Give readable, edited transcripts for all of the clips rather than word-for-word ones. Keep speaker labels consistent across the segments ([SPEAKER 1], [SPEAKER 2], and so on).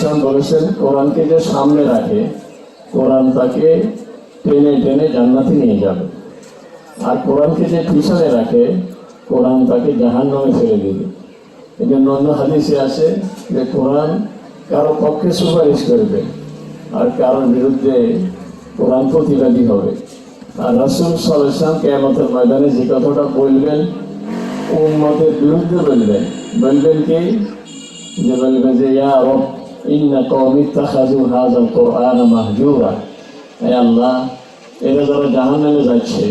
[SPEAKER 1] সাল্লাল্লাহু বলেছেন, কোরআনকে যে সামনে রাখে কোরআন তাকে টেনে টেনে জান্নাতে নিয়ে যাবে, আর কোরআনকে যে পিছনে রাখে কোরআন তাকে জাহান্নামে ফেলে দেবে। এই জন্য অন্য হাদিসে আছে যে কোরআন কারো পক্ষে সুপারিশ করবে আর কারোর বিরুদ্ধে কোরআন প্রতিবাদী হবে। আর রাসূল সাল্লাল্লাহু আলাইহি ওয়াসাল্লাম কিয়ামতের ময়দানে যে কথাটা বলবেন উম্মতের বিরুদ্ধে বলবেন কি, যে বলবেন যে ইয়া রব ইন্না কওমি ইত্তাখাযু হাযাল কুরআন মাহজুরা, হে আল্লাহ এরা যারা জাহান্নামে যাচ্ছে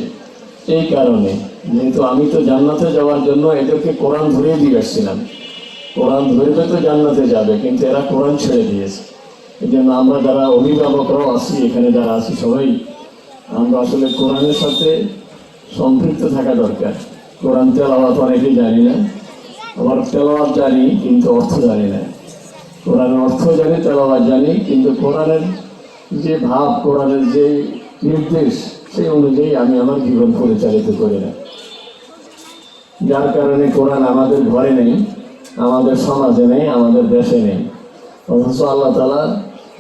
[SPEAKER 1] এই কারণে, যেহেতু আমি তো জান্নাতে যাওয়ার জন্য এদেরকে কোরআন ধরিয়ে দিয়ে আসছিলাম, কোরআন ধরবে তো জান্নাতে যাবে, কিন্তু এরা কোরআন ছেড়ে দিয়েছে। এই জন্য আমরা যারা অভিভাবকরাও আছি, এখানে যারা আছি সবাই আমরা আসলে কোরআনের সাথে সম্পৃক্ত থাকা দরকার। কোরআন তেলাওয়াত অনেকেই জানি না, আবার তেলাওয়াত জানি কিন্তু অর্থ জানি না। কোরআনের অর্থ জানি, তেলাওয়াত জানি, কিন্তু কোরআনের যে ভাব, কোরআনের যে নির্দেশ সেই অনুযায়ী আমি আমার জীবন পরিচালিত করি না, যার কারণে কোরআন আমাদের ঘরে নেই, আমাদের সমাজে নেই, আমাদের দেশে নেই। অথচ আল্লাহ তাআলা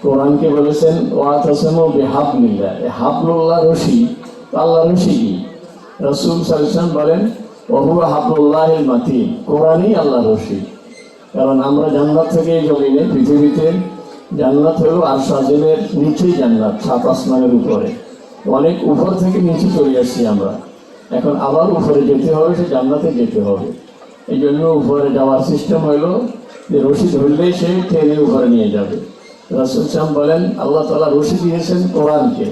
[SPEAKER 1] কোরআনকে বলেছেন ওয়াতাসিমু বিহাবলিল্লাহ, হাবলুল্লাহ রশি। আল্লাহ রশি কি? রাসূল সাল্লাল্লাহু আলাইহি ওয়াসাল্লাম বলেন ওহুয়া হাবলুল্লাহিল মাতিন, কোরআনই আল্লাহ রশি। কারণ আমরা জান্নাত থেকে জমিনে পৃথিবীতে জান্নাত হলো আরশ আজিমের নিচেই জান্নাত, ৭ আসমানের উপরে, অনেক উপর থেকে নিচে চলে আসছি আমরা। এখন আবার উপরে যেতে হবে, সে জান্নাতে যেতে হবে। এই জন্য উপরে যাওয়ার সিস্টেম হইলো যে রশি ধরলেই সে টেনে উপরে নিয়ে যাবে। রাসূল সাল্লাল্লাহু বলেন আল্লাহ তাআলা রশি দিয়েছেন কোরআনকে,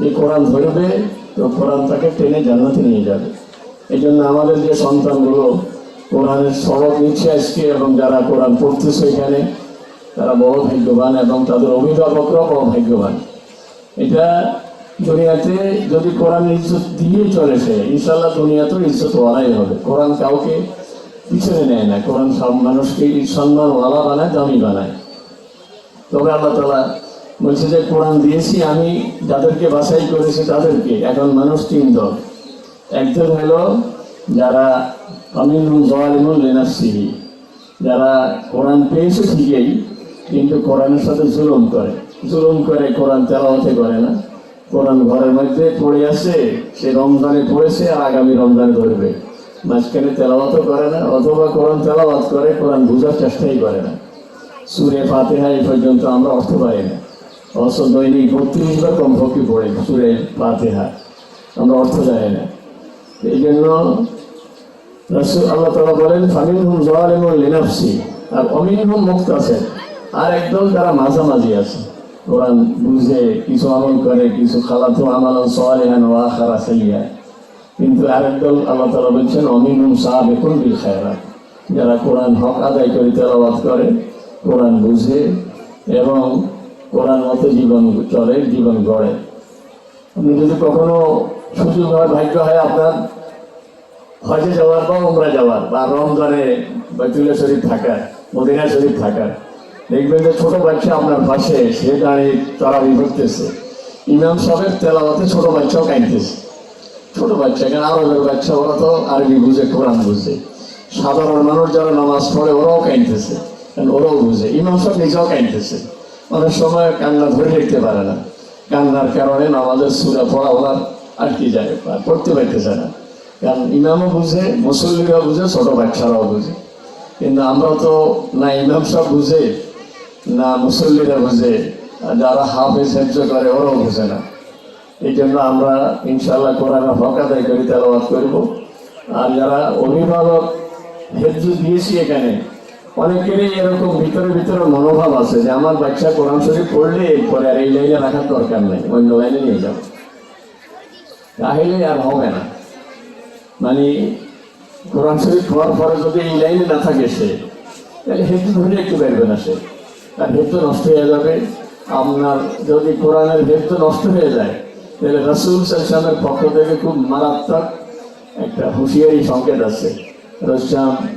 [SPEAKER 1] এই কোরআন ধরবে তো কোরআন তাকে টেনে জান্নাতে নিয়ে যাবে। এই জন্য আমাদের যে সন্তানগুলো কোরআনের সবক নিচ্ছে আজকে, এবং যারা কোরআন পড়তেছে এখানে, তারা বড় ভাগ্যবান এবং তাদের অভিভাবকরাও বড় ভাগ্যবান। এটা দুনিয়াতে যদি কোরআন ইজ্জত দিয়ে চলে সে, ইনশাআল্লাহ দুনিয়াতেও ইজ্জত ওয়ালাই হবে। কোরআন কাউকে পিছনে নেয় না, কোরআন সব মানুষকে সম্মানওয়ালা বানায়, দামি বানায়। তবে আল্লাহ তাআলা বলছে যে কোরআন দিয়েছি আমি, যাদেরকে বাছাই করেছি তাদেরকে। এখন মানুষ ৩ দল। একদল হলো যারা আমিনুল যালিমুল লিনাফসিহি, যারা কোরআন পেয়েছে ঠিকই কিন্তু কোরআনের সাথে জুলুম করে কোরআন তেলাওয়াতে করে না। কোরআন ঘরের মধ্যে পড়ে আছে, সে রমজানে পড়েছে আর আগামী রমজানে ধরবে, মাঝখানে তেলাওয়াতও করে না, অথবা কোরআন তেলাওয়াত করে কোরআন বোঝার চেষ্টাই করে না। সূরা ফাতিহা এই পর্যন্ত আমরা অর্থ পাই না, অথচ দৈনিক ৩২ বার কমপক্ষে পড়ে সূরা ফাতিহা, আমরা অর্থ জানি না। এই জন্য রাসূল আল্লাহ তাআলা বলেন ফামিনহুম যালিমুন লিনাফসি, আর অমিনহুম মুকতাসিদ। আর একদল যারা মাঝামাঝি আছে, কোরআন বুঝে কিছু আমল করে, কিছু খালাতু আমালান সালিহান ওয়া আখারা সাইয়্যা। কিন্তু আরেকদল আল্লাহ তাআলা বলছেন অমিনহুম সাবিকুন বিল খায়রাত, যারা কোরআন হক আদায় করে তেলাওয়াত করে, কোরআন বুঝে এবং কোরআন মতো জীবন চলে, জীবন গড়ে। আপনি যদি কখনো সুযোগ হয়, ভাগ্য হয় আপনার হজে যাওয়ার বা উমরা যাওয়ার, বা রমজানে বাইতুল্লাহ শরীফ থাকার, মদিনা শরীফ থাকার, দেখবেন যে ছোট বাচ্চা আপনার পাশে সে দাঁড়িয়ে তারাবি করতেছে, ইমাম সাহেবের তেলাওয়াতে ছোট বাচ্চাও কাঁদতেছে। ছোট বাচ্চা কেন, আরবের বাচ্চা, ওরা তো আরবি বুঝে, কোরআন বুঝে। সাধারণ মানুষ যারা নামাজ পড়ে ওরাও কাঁদতেছে, কারণ ওরাও বুঝে। ইমাম সাহেব নিজেও কাঁদতেছে, অনেক সময় কান্না ধরে রাখতে পারে না, কান্নার কারণে নামাজের সূরা পড়া ওনার আটকে যায়, পড়তে পারতেছে না। কারণ ইমামও বুঝে, মুসল্লিরাও বুঝে, ছোট বাচ্চারাও বুঝে। কিন্তু আমরা তো না ইমাম সাহেব বুঝে, না মুসল্লিরা বুঝে, আর যারা হাফেজ হেফজ করে ওরাও বুঝে না। এই জন্য আমরা ইনশাআল্লাহ কোরআনের হক আদায় করে তেলাওয়াত করব। আর যারা অভিভাবক হেফজ দিয়েছি এখানে, অনেকেরই এরকম ভিতরে ভিতরে মনোভাব আছে যে আমার বাচ্চা কোরআন শরীফ পড়লে এরপরে আর এই লাইনে রাখার দরকার নেই, অন্য লাইনে নিয়ে যাবো, তাহলে আর হবে না। মানে কোরআন শরীফ হওয়ার পরে যদি এই লাইনে না থাকে সে, তাহলে হেফজ ধরে একটু বেরবে না সে, তার হেফজ নষ্ট হয়ে যাবে। আপনার যদি কোরআনের হেফজ নষ্ট হয়ে যায়, তাহলে রাসূল সাল্লাল্লাহু আলাইহি ওয়াসাল্লামের পক্ষ থেকে খুব মারাত্মক একটা হুঁশিয়ারি সংকেত আছে। রাসূল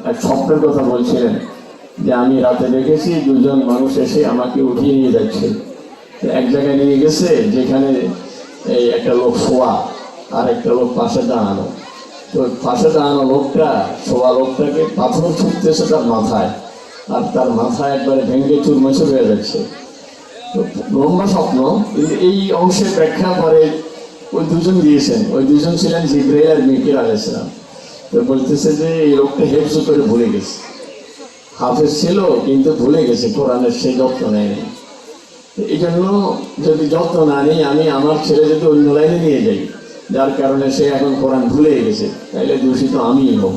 [SPEAKER 1] এক স্বপ্নের কথা বলছিলেন যে আমি রাতে দেখেছি 2 জন মানুষ এসে আমাকে উঠিয়ে নিয়ে যাচ্ছে, এক জায়গায় নিয়ে গেছে যেখানে এই একটা লোক শোয়া আর একটা লোক পাশে দাঁড়ানো। তো পাশে দাঁড়ানো লোকটা শোয়া লোকটাকে পাথর ছুটতেছে তার মাথায়, আর তার মাথা একবারে ভেঙে চুরমাচুর হয়ে যাচ্ছে। তো লম্বা স্বপ্ন, কিন্তু এই অংশের ব্যাখ্যা করে ওই দুজন দিয়েছেন। ওই দুজন ছিলেন জিবরাইল আর মিকাইল আলাইহিস সালাম। তো বলতেছে যে এই লোকটা হেফজ করে ভুলে গেছে, হাফেজ ছিল কিন্তু ভুলে গেছে, কোরআনের সেই যত্ন নেয়নি। এই জন্য যদি যত্ন না নিই, আমি আমার ছেলে যদি অন্য লাইনে নিয়ে যাই, যার কারণে সে এখন কোরআন ভুলে গেছে, তাইলে দূষিত আমিই হব।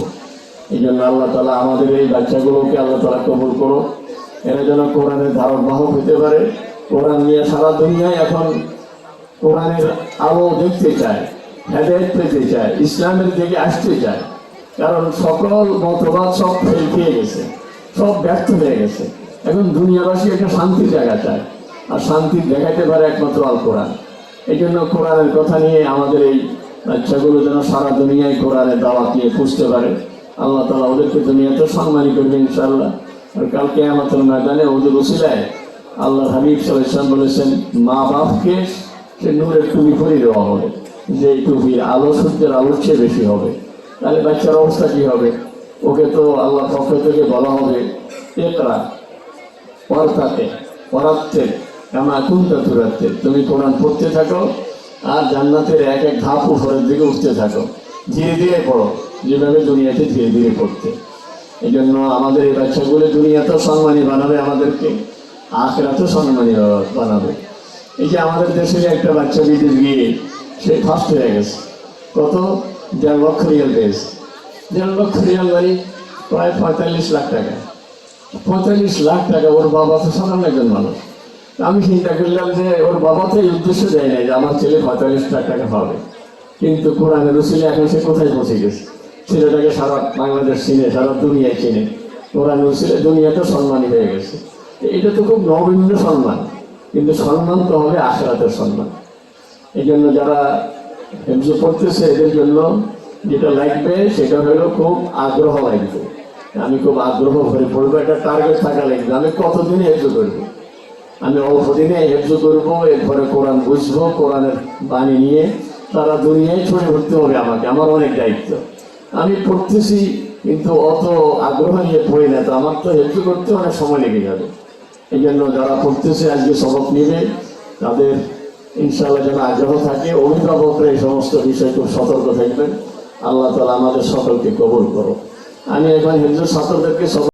[SPEAKER 1] এই জন্য আল্লাহ তাআলা আমাদের এই বাচ্চাগুলোকে আল্লাহ তাআলা কবুল করো, এরা যেন কোরআনের ধারক বাহক হতে পারে। কোরআন নিয়ে সারা দুনিয়ায় এখন কোরআনের আলো দেখতে চায়, হেদায়েত পেতে চায়, ইসলামের দিকে আসতে চায়। কারণ সকল মতবাদ সব ফেল খেয়ে গেছে, সব ব্যর্থ হয়ে গেছে। এখন দুনিয়াবাসী একটা শান্তির জায়গা চায়, আর শান্তি দেখাতে পারে একমাত্র আল কোরআন। এই জন্য কোরআনের কথা নিয়ে আমাদের এই বাচ্চাগুলো যেন সারা দুনিয়ায় কোরআনের দাওয়াত নিয়ে পুষতে পারে। আল্লাহ তাআলা ওদেরকে দুনিয়াতে সম্মানী করবে ইনশাআল্লাহ। আর কাল কিয়ামতের ময়দানে ওদের উসিলায় আল্লাহ হাবিব সাল্লাল্লাহু আলাইহি ওয়াসাল্লাম বলেছেন, মা বাপকে সে নূরের টুপি পরিয়ে দেওয়া হবে, যে টুপির আলো সূর্যের আলোর চেয়ে বেশি হবে। তাহলে বাচ্চার অবস্থা কি হবে? ওকে তো আল্লাহ পক্ষ থেকে বলা হবে, ইকরা পড়াতে কামা কুনতা তুরাত্তে, তুমি কোরআন পড়তে থাকো আর জান্নাতের এক এক ধাপ উপরের দিকে উঠতে থাকো, ধীরে ধীরে পড়ো, যেভাবে দুনিয়াতে ধীরে ধীরে পড়তে। এই জন্য আমাদের এই বাচ্চাগুলো দুনিয়াতেও সম্মানী বানাবে, আমাদেরকে আখিরাতেও সম্মানী বানাবে। এই যে আমাদের দেশের একটা বাচ্চা বিদেশ গিয়ে সে ফার্স্ট হয়ে গেছে, কত 1.5 লক্ষ রিয়াল পেয়েছে। 1.5 লক্ষ রিয়াল মানে প্রায় 45 লাখ টাকা। 45 লাখ টাকা, ওর বাবা তো সাধারণ একজন মানুষ। আমি চিন্তা করলাম যে ওর বাবা তো এই উদ্দেশ্য দেয় নাই যে আমার ছেলে 45 লাখ টাকা পাবে, কিন্তু কোরআনের রসিলে এখন সে কোথায় পৌঁছে গেছে, ছেলেটাকে সারা বাংলাদেশ চিনে, সারা দুনিয়ায় চিনে। কোরআনের রসিলে দুনিয়াতে সম্মানী হয়ে গেছে। এটা তো খুব নগণ্য সম্মান, কিন্তু সম্মান তো হবে আখিরাতের সম্মান। এই জন্য যারা হেফজ পড়তেছে এদের জন্য যেটা লাগবে সেটা হলো খুব আগ্রহ লাগবে। আমি খুব আগ্রহ ভরে পড়বো, একটা টার্গেট থাকা লাগবে। আমি কতদিনে হেফজ করবো, আমি অল্প দিনে হেফজ করবো, এরপরে কোরআন বুঝবো, কোরআনের বাণী নিয়ে সারা দুনিয়ায় ছড়িয়ে পড়তে হবে আমাকে, আমার অনেক দায়িত্ব। আমি পড়তেছি কিন্তু অত আগ্রহ নিয়ে পড়ি না, তো আমার তো হেফজ করতে অনেক সময় লেগে যাবে। এই জন্য যারা পড়তেছে আজকে সবক নেবে, তাদের ইনশাআল্লাহ যেন আগ্রহ থাকে। অভিভাবকরা এই সমস্ত বিষয়ে খুব সতর্ক থাকবেন। আল্লাহ তাআলা আমাদের সকলকে কবুল করো। আমি এখন হেফজ ছাত্রদেরকে